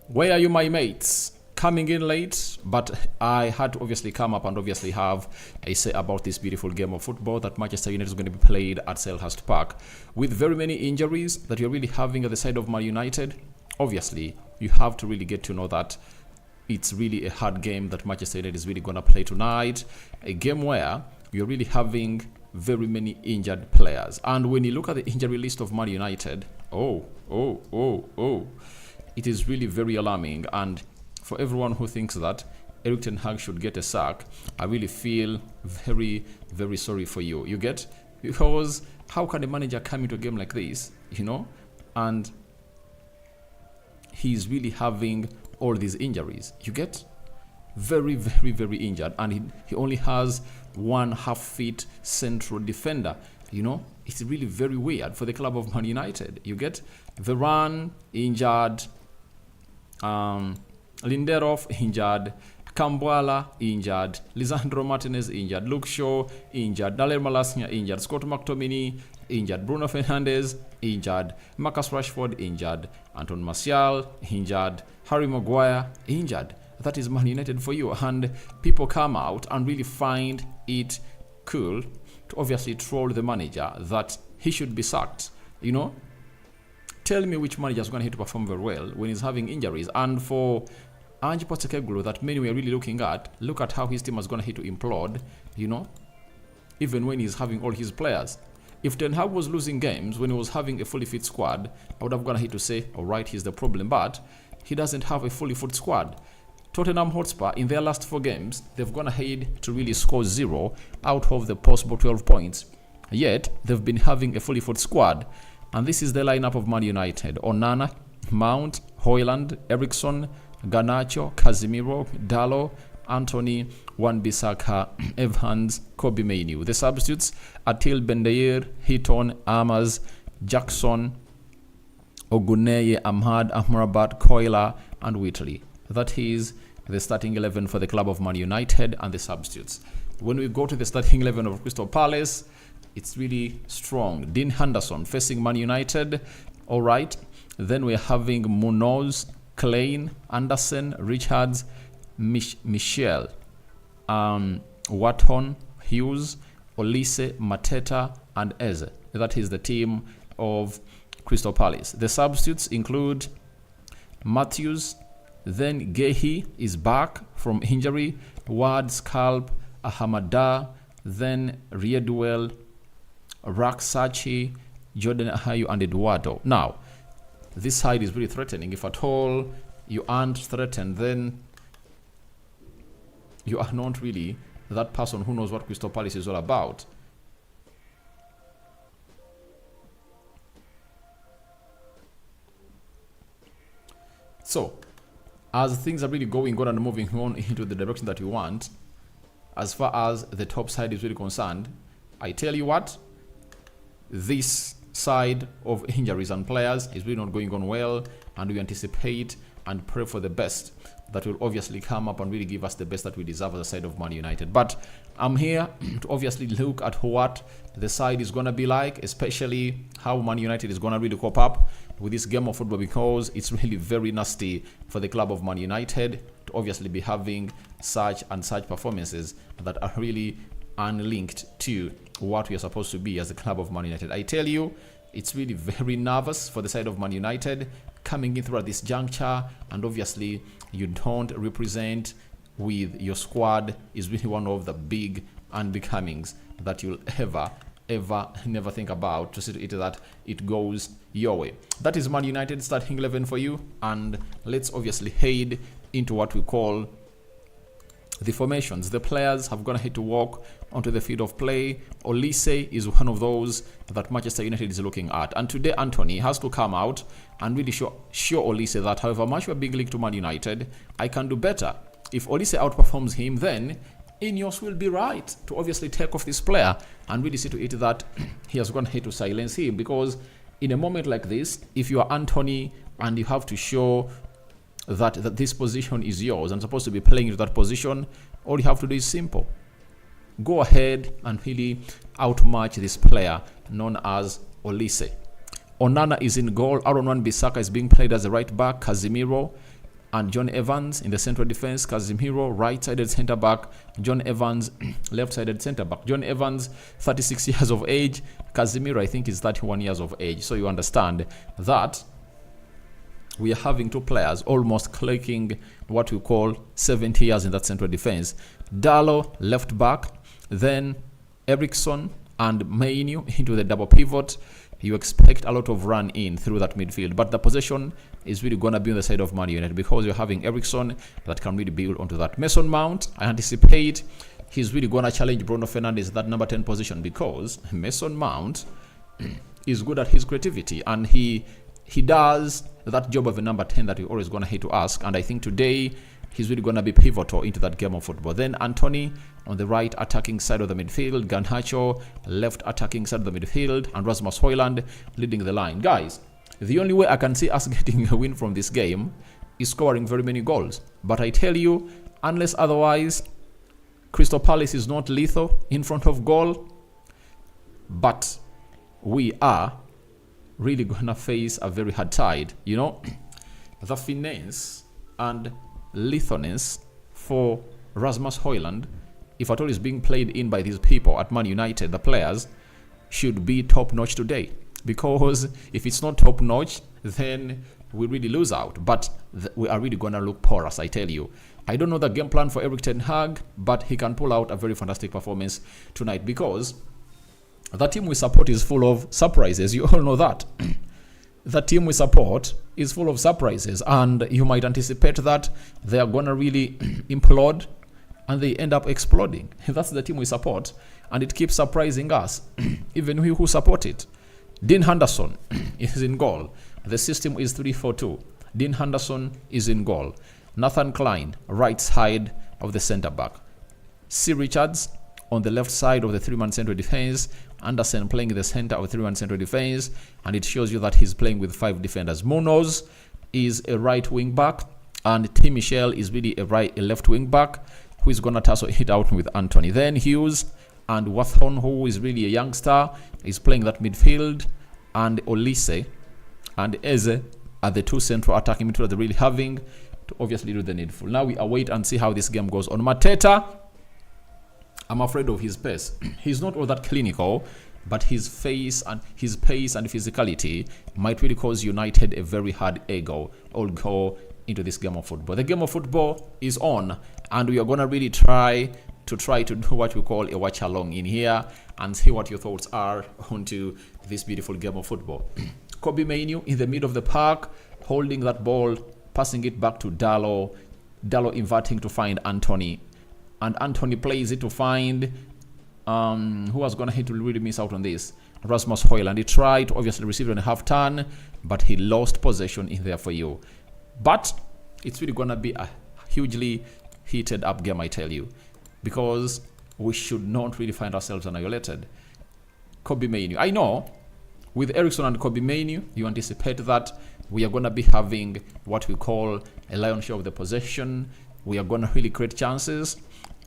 Where are you, my mates? Coming in late, but I had to obviously come up and obviously have a say about this beautiful game of football that Manchester United is going to be played at Selhurst Park. With very many injuries that you're really having at the side of Man United, obviously, you have to really get to know that it's really a hard game that Manchester United is really going to play tonight. A game where you're really having very many injured players. And when you look at the injury list of Man United, it is really very alarming. And for everyone who thinks that Erik ten Hag should get a sack, I really feel very, very sorry for you. You get? Because how can a manager come into a game like this, and he's really having all these injuries? You get? Very, very, very injured. And he only has one half-fit central defender. It's really very weird for the club of Man United. You get? Varane injured. Lindelof injured, Kambwala injured, Lisandro Martinez injured, Luke Shaw injured, Daniel Malasnia injured, Scott McTominay injured, Bruno Fernandes injured, Marcus Rashford injured, Anton Martial injured, Harry Maguire injured. That is Man United for you. And people come out and really find it cool to obviously troll the manager that he should be sacked. Tell me which manager is going to perform very well when he's having injuries. And for Ange Postecoglou, that many were really looking at, look at how his team is going to implode, even when he's having all his players. If Ten Hag was losing games when he was having a fully fit squad, I would have gone to say, all right, he's the problem. But he doesn't have a fully fit squad. Tottenham Hotspur, in their last 4 games, they've gone ahead to really score 0 out of the possible 12 points. Yet, they've been having a fully fit squad. And this is the lineup of Man United: Onana, Mount, Højlund, Eriksen, Garnacho, Casemiro, Dalot, Anthony, Wan-Bissaka, Evans, Kobbie Mainoo. The substitutes: Atil Bendair, Heaton, Amaz, Jackson, Oguneye, Ahmad, Amrabat, Koila, and Whitley. That is the starting 11 for the club of Man United and the substitutes. When we go to the starting 11 of Crystal Palace, it's really strong. Dean Henderson facing Man United. All right. Then we're having Munoz, Klein, Anderson, Richards, Michel, Watton, Hughes, Olise, Mateta, and Eze. That is the team of Crystal Palace. The substitutes include Matthews, then Gehi is back from injury, Ward, Scalp, Ahamada, then Rieduel, Raksachi, Jordan Ayew, and Eduardo. Now, this side is really threatening. If at all you aren't threatened, then you are not really that person who knows what Crystal Palace is all about. So, as things are really going on and moving on into the direction that you want, as far as the top side is really concerned, I tell you what, this side of injuries and players is really not going on well, and we anticipate and pray for the best that will obviously come up and really give us the best that we deserve as a side of Man United. But I'm here to obviously look at what the side is going to be like, especially how Man United is going to really cope up with this game of football, because it's really very nasty for the club of Man United to obviously be having such and such performances that are really unlinked to what we are supposed to be as the club of Man United. I tell you, it's really very nervous for the side of Man United coming in throughout this juncture, and obviously you don't represent with your squad is really one of the big unbecomings that you'll ever never think about, to see to it that it goes your way. That is Man United starting 11 for you, and let's obviously head into what we call the formations. The players have gone ahead to walk onto the field of play. Olise is one of those that Manchester United is looking at, and today Anthony has to come out and really show Olise that however much we're being linked to Man United, I can do better. If Olise outperforms him, then Ineos will be right to obviously take off this player and really see to it that he has gone ahead to silence him, because in a moment like this, if you are Anthony and you have to show that this position is yours and supposed to be playing into that position, all you have to do is simple: go ahead and really outmatch this player known as Olise. Onana is in goal. Aaron Wan-Bissaka is being played as a right back. Casemiro, and John Evans in the central defense. Casemiro, right-sided centre-back. John Evans, left-sided centre-back. John Evans, 36 years of age. Casemiro, I think, is 31 years of age. So you understand that we are having two players almost clicking what we call 70 years in that central defense. Dalot, left-back. Then Eriksson and Mainu into the double pivot. You expect a lot of run in through that midfield, but the possession is really going to be on the side of Man United because you're having Eriksson that can really build onto that. Mason Mount, I anticipate he's really going to challenge Bruno Fernandes at that number 10 position because Mason Mount is good at his creativity and he does that job of a number 10 that we're always going to hate to ask, and I think today he's really going to be pivotal into that game of football. Then Anthony on the right attacking side of the midfield, Garnacho left attacking side of the midfield, and Rasmus Højlund leading the line. Guys, the only way I can see us getting a win from this game is scoring very many goals. But I tell you, unless otherwise, Crystal Palace is not lethal in front of goal. But we are really going to face a very hard tide. You know, the finesse and lethalness for Rasmus Højlund, if at all is being played in by these people at Man United, the players should be top-notch today. Because if it's not top-notch, then we really lose out. But we are really going to look porous, I tell you. I don't know the game plan for Erik ten Hag, but he can pull out a very fantastic performance tonight because the team we support is full of surprises. You all know that. The team we support is full of surprises, and you might anticipate that they are going to really implode and they end up exploding. That's the team we support, and it keeps surprising us, even we who support it. Dean Henderson is in goal. The system is 3-4-2. Dean Henderson is in goal. Nathan Klein, right side of the centre-back. C. Richards on the left side of the three-man central defense. Anderson playing in the center of the three-man central defense, and it shows you that he's playing with 5 defenders. Munoz is a right wing back, and Tim Michel is really a left wing back who is going to tussle it out with Anthony. Then Hughes and Wathon, who is really a youngster, is playing that midfield, and Olise and Eze are the two central attacking midfielders they're really having to obviously do the needful. Now we await and see how this game goes. On Mateta, I'm afraid of his pace. He's not all that clinical, but his pace and physicality might really cause United a very hard ego or go into this game of football. The game of football is on, and we are going to really try to do what we call a watch along in here and see what your thoughts are onto this beautiful game of football. Kobe Mainoo in the middle of the park, holding that ball, passing it back to Dalot. Dalot inverting to find Anthony. And Anthony plays it to find who was going to really miss out on this? Rasmus Højlund. He tried to obviously receive it on a half turn, but he lost possession in there for you. But it's really going to be a hugely heated up game, I tell you, because we should not really find ourselves annihilated. Kobe Mainoo. I know with Eriksson and Kobe Mainoo, you anticipate that we are going to be having what we call a lion's share of the possession. We are going to really create chances.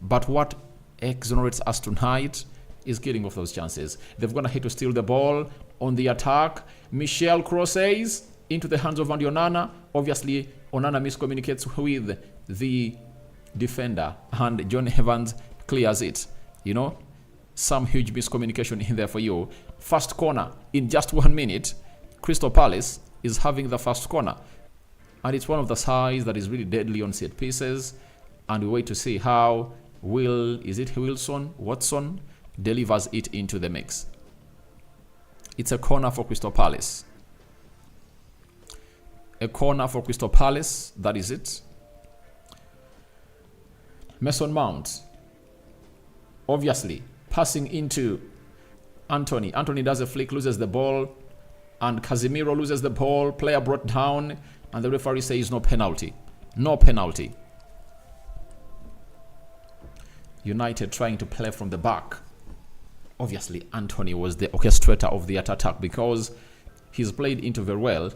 But what exonerates us tonight is killing off those chances. They're going to hit to steal the ball on the attack. Michel crosses into the hands of Andy Onana. Obviously, Onana miscommunicates with the defender, and John Evans clears it. You know, some huge miscommunication in there for you. First corner in just 1 minute. Crystal Palace is having the first corner, and it's one of the sides that is really deadly on set pieces. And we wait to see how Watson delivers it into the mix. It's a corner for Crystal Palace. A corner for Crystal Palace, that is it. Mason Mount, obviously, passing into Anthony. Anthony does a flick, loses the ball, and Casemiro loses the ball. Player brought down, and the referee says no penalty. No penalty. United trying to play from the back. Obviously, Anthony was the orchestrator of the attack because he's played into very well,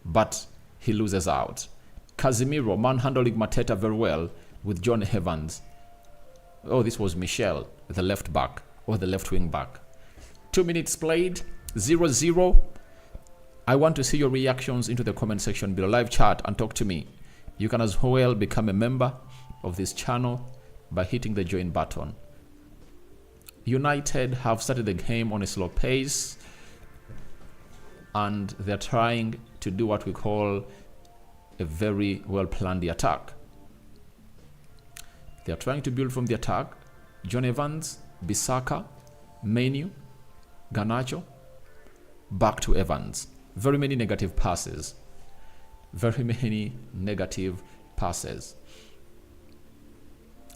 but he loses out. Casemiro manhandling Mateta very well with John Evans. Oh, this was Michel, the left back or the left wing back. 2 minutes played, 0-0. I want to see your reactions into the comment section below. Live chat and talk to me. You can as well become a member of this channel by hitting the join button. United have started the game on a slow pace, and they're trying to do what we call a very well-planned attack. They're trying to build from the attack. John Evans, Bissaka, Menu, Garnacho, back to Evans. Very many negative passes. Very many negative passes.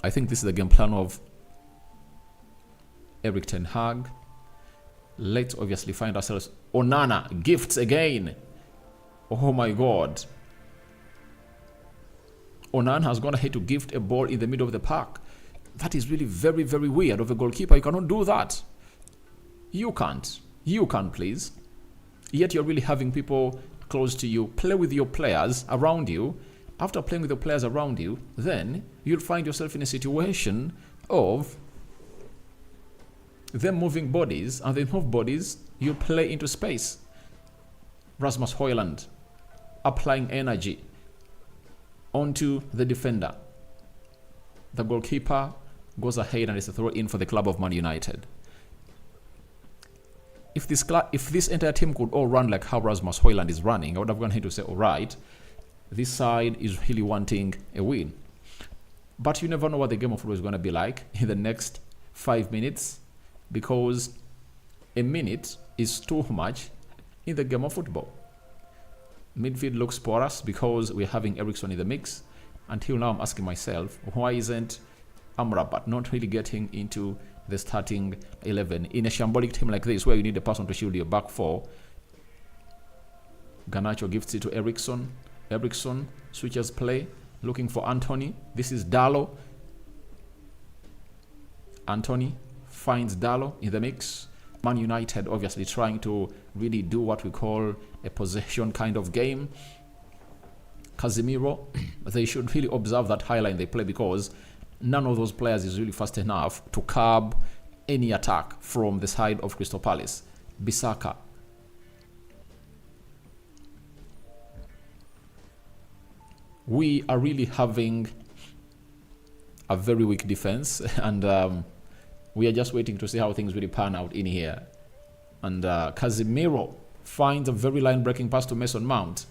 I think this is the game plan of Erik ten Hag. Let's obviously find ourselves. Onana gifts again. Oh my God. Onana has gone ahead to gift a ball in the middle of the park. That is really very, very weird of a goalkeeper. You cannot do that. You can't. You can, please. Yet you're really having people close to you play with your players around you. After playing with the players around you, then you'll find yourself in a situation of them moving bodies, and they move bodies, you play into space. Rasmus Højlund applying energy onto the defender. The goalkeeper goes ahead and is a throw in for the club of Man United. If this entire team could all run like how Rasmus Højlund is running, I would have gone ahead to say, all right, this side is really wanting a win. But you never know what the game of football is going to be like in the next 5 minutes, because a minute is too much in the game of football. Midfield looks porous because we're having Eriksen in the mix. Until now, I'm asking myself, why isn't Amrabat not really getting into the starting 11 in a shambolic team like this, where you need a person to shield your back four? Garnacho gives it to Eriksen. Eriksen switches play, looking for Anthony. This is Dalot. Anthony finds Dalot in the mix. Man United obviously trying to really do what we call a possession kind of game. Casemiro, they should really observe that high line they play, because none of those players is really fast enough to curb any attack from the side of Crystal Palace. Bissaka. We are really having a very weak defense, and we are just waiting to see how things really pan out in here. And Casemiro finds a very line-breaking pass to Mason Mount.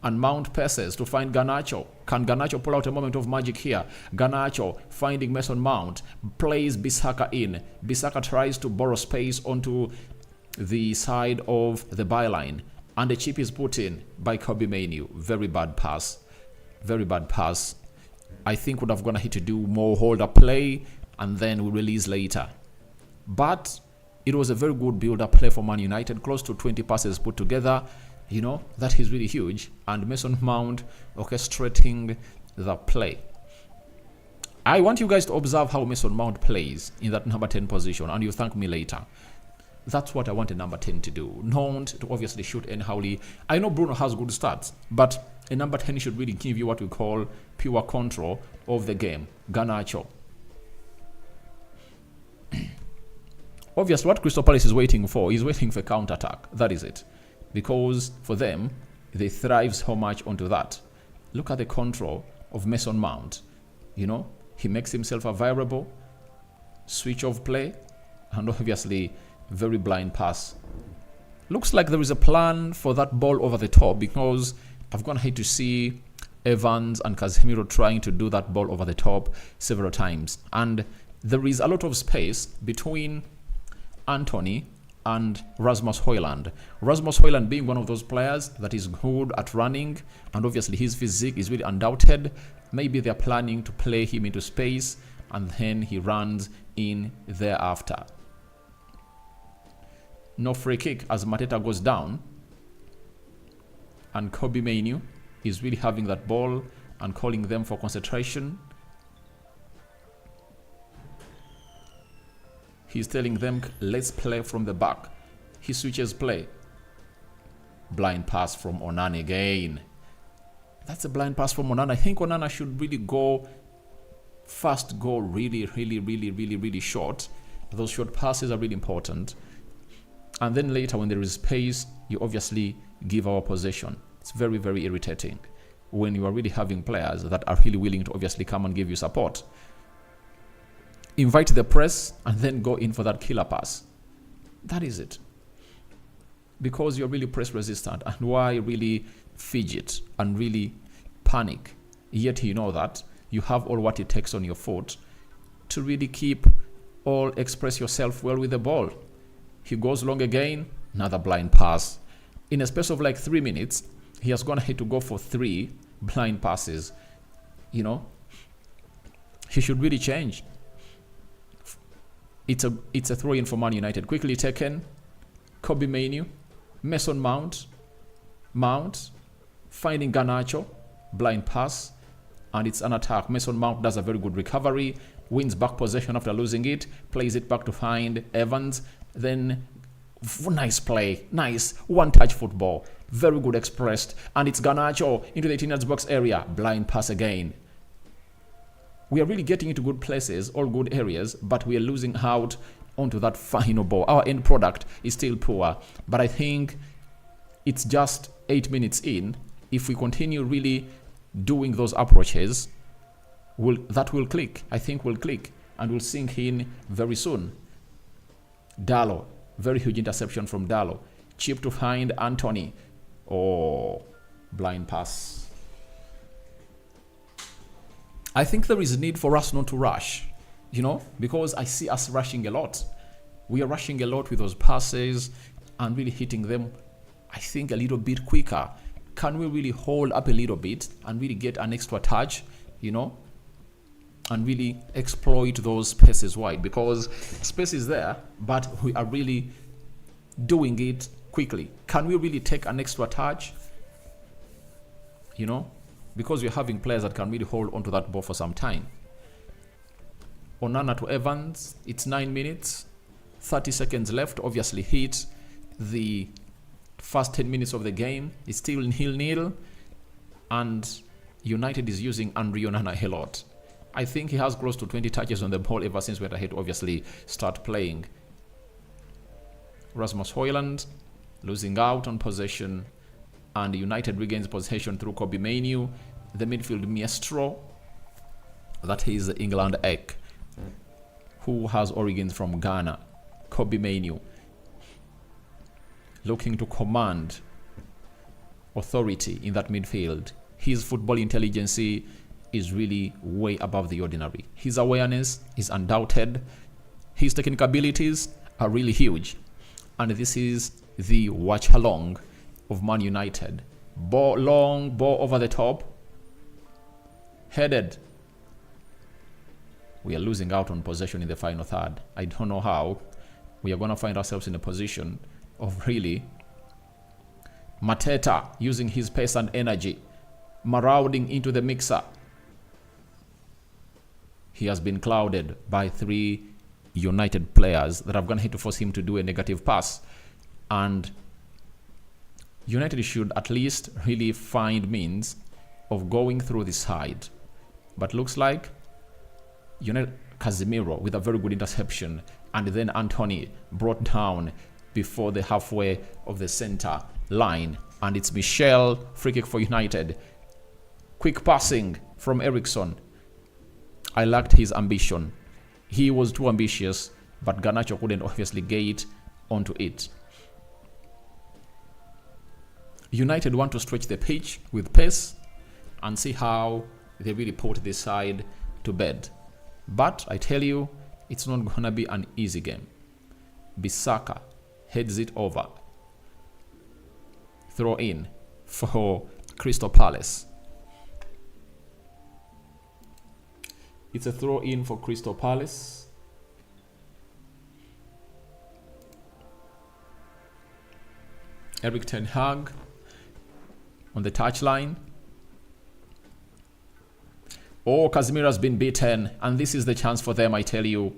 And Mount passes to find Garnacho. Can Garnacho pull out a moment of magic here? Garnacho finding Mason Mount. Plays Bissaka in. Bissaka tries to borrow space onto the side of the byline. And the chip is put in by Kobbie Mainoo. Very bad pass. Very bad pass. I think would have gone ahead to do more hold-up play, and then we release later. But it was a very good build-up play for Man United. Close to 20 passes put together. You know, that is really huge. And Mason Mount orchestrating the play. I want you guys to observe how Mason Mount plays in that number 10 position, and you thank me later. That's what I want a number 10 to do. Not to obviously shoot anyhowly. I know Bruno has good stats, but a number 10 should really give you what we call pure control of the game. Garnacho. Obviously, what Crystal Palace is waiting for is waiting for counter-attack. That is it. Because for them, they thrive so much onto that. Look at the control of Mason Mount. You know, he makes himself a variable switch of play, and obviously very blind pass. Looks like there is a plan for that ball over the top, because I've gone ahead to see Evans and Casemiro trying to do that ball over the top several times. And there is a lot of space between Anthony and Rasmus Højlund. Rasmus Højlund being one of those players that is good at running, and obviously his physique is really undoubted. Maybe they're planning to play him into space, and then he runs in thereafter. No free kick as Mateta goes down. And Kobbie Mainoo is really having that ball and calling them for concentration. He's telling them, let's play from the back. He switches play. Blind pass from Onana again. That's a blind pass from Onana. I think Onana should really go fast, go really short. Those short passes are really important. And then later when there is space, you obviously give our possession. It's very irritating. when you are really having players that are really willing to obviously come and give you support. Invite the press and then go in for that killer pass. That is it. Because you're really press resistant, and why really fidget and really panic? Yet you know that you have all what it takes on your foot to really express yourself well with the ball. He goes long again, another blind pass. In a space of like 3 minutes, he has gone ahead to go for 3 blind passes. You know, he should really change. It's a throw in for Man United. Quickly taken. Kobbie Mainoo, Mason Mount, finding Garnacho, blind pass, and it's an attack. Mason Mount does a very good recovery, wins back possession after losing it, plays it back to find Evans, then nice play, nice one-touch football, very good expressed, and it's Garnacho into the 18-yard box area, blind pass again. We are really getting into good places, all good areas, but we are losing out onto that final ball. Our end product is still poor, but I think it's just 8 minutes in. If we continue really doing those approaches, that will click. I think will click and will sink in very soon. Dalot, very huge interception from Dalot. Chip to find Anthony. Oh, blind pass. I think there is a need for us not to rush, because I see us rushing a lot. We are rushing a lot with those passes and really hitting them, I think, a little bit quicker. Can we really hold up a little bit and really get an extra touch, and really exploit those spaces wide? Because space is there, but we are really doing it quickly. Can we really take an extra touch? Because we're having players that can really hold onto that ball for some time. Onana to Evans, it's 9 minutes, 30 seconds left. Obviously hit the first 10 minutes of the game. It's still 0-0, and United is using Andre Onana a lot. I think he has close to 20 touches on the ball ever since we had to obviously start playing. Rasmus Højlund losing out on possession, and United regains possession through Kobbie Mainoo, the midfield maestro. That is the England egg, who has origins from Ghana. Kobbie Mainoo looking to command authority in that midfield. His football intelligence is really way above the ordinary. His awareness is undoubted. His technical abilities are really huge. And this is the watch along of Man United. Long ball over the top, headed. We are losing out on possession in the final third. I don't know how. We are going to find ourselves in a position of really Mateta using his pace and energy, marauding into the mixer. He has been clouded by 3 United players that have gone ahead to force him to do a negative pass. And United should at least really find means of going through this side. But looks like United, Casemiro with a very good interception, and then Anthony brought down before the halfway of the center line. And it's Michel, free kick for United. Quick passing from Eriksen. I lacked his ambition. He was too ambitious, but Garnacho couldn't obviously get onto it. United want to stretch the pitch with pace and see how they really put this side to bed. But I tell you, it's not going to be an easy game. Bissaka heads it over. Throw in for Crystal Palace. It's a throw in for Crystal Palace. Erik ten Hag on the touchline. Oh, Casemiro has been beaten, and this is the chance for them, I tell you.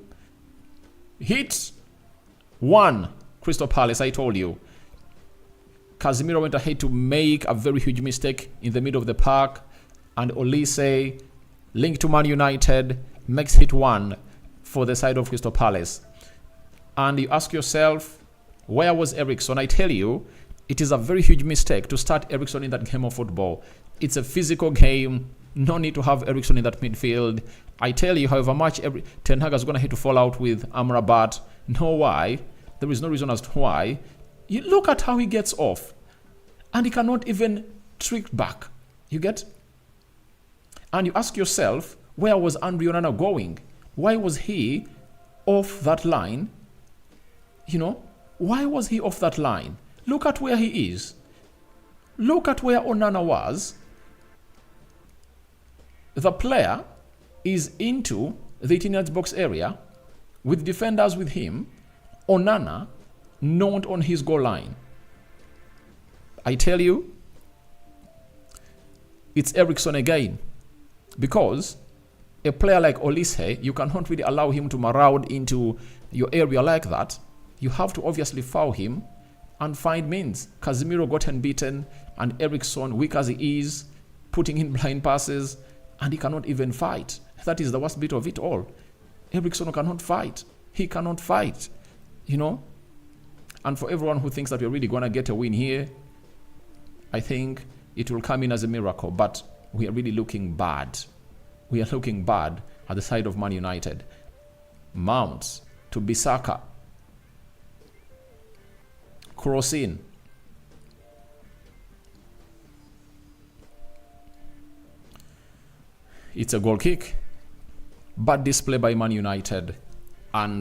Hit 1, Crystal Palace, I told you. Casemiro went ahead to make a very huge mistake in the middle of the park, and Olise, linked to Man United, makes hit 1 for the side of Crystal Palace. And you ask yourself, where was Eriksen? I tell you, it is a very huge mistake to start Eriksen in that game of football. It's a physical game. No need to have Eriksen in that midfield. I tell you, however much Ten Hag is going to hate to fall out with Amrabat. No, why? There is no reason as to why. You look at how he gets off. And he cannot even trick back. You get? And you ask yourself, where was Andre Onana going? Why was he off that line? You know, why was he off that line? Look at where he is. Look at where Onana was. The player is into the 18-yard box area with defenders with him. Onana not on his goal line. I tell you, it's Eriksen again. Because a player like Olise, you cannot really allow him to maraud into your area like that. You have to obviously foul him and find means. Casemiro got unbeaten, and Eriksen, weak as he is, putting in blind passes, and he cannot even fight. That is the worst bit of it all. Eriksen cannot fight. He cannot fight. You know? And for everyone who thinks that we're really going to get a win here, I think it will come in as a miracle. But we are really looking bad. We are looking bad at the side of Man United. Mount to Bissaka. Cross in. It's a goal kick. Bad display by Man United. And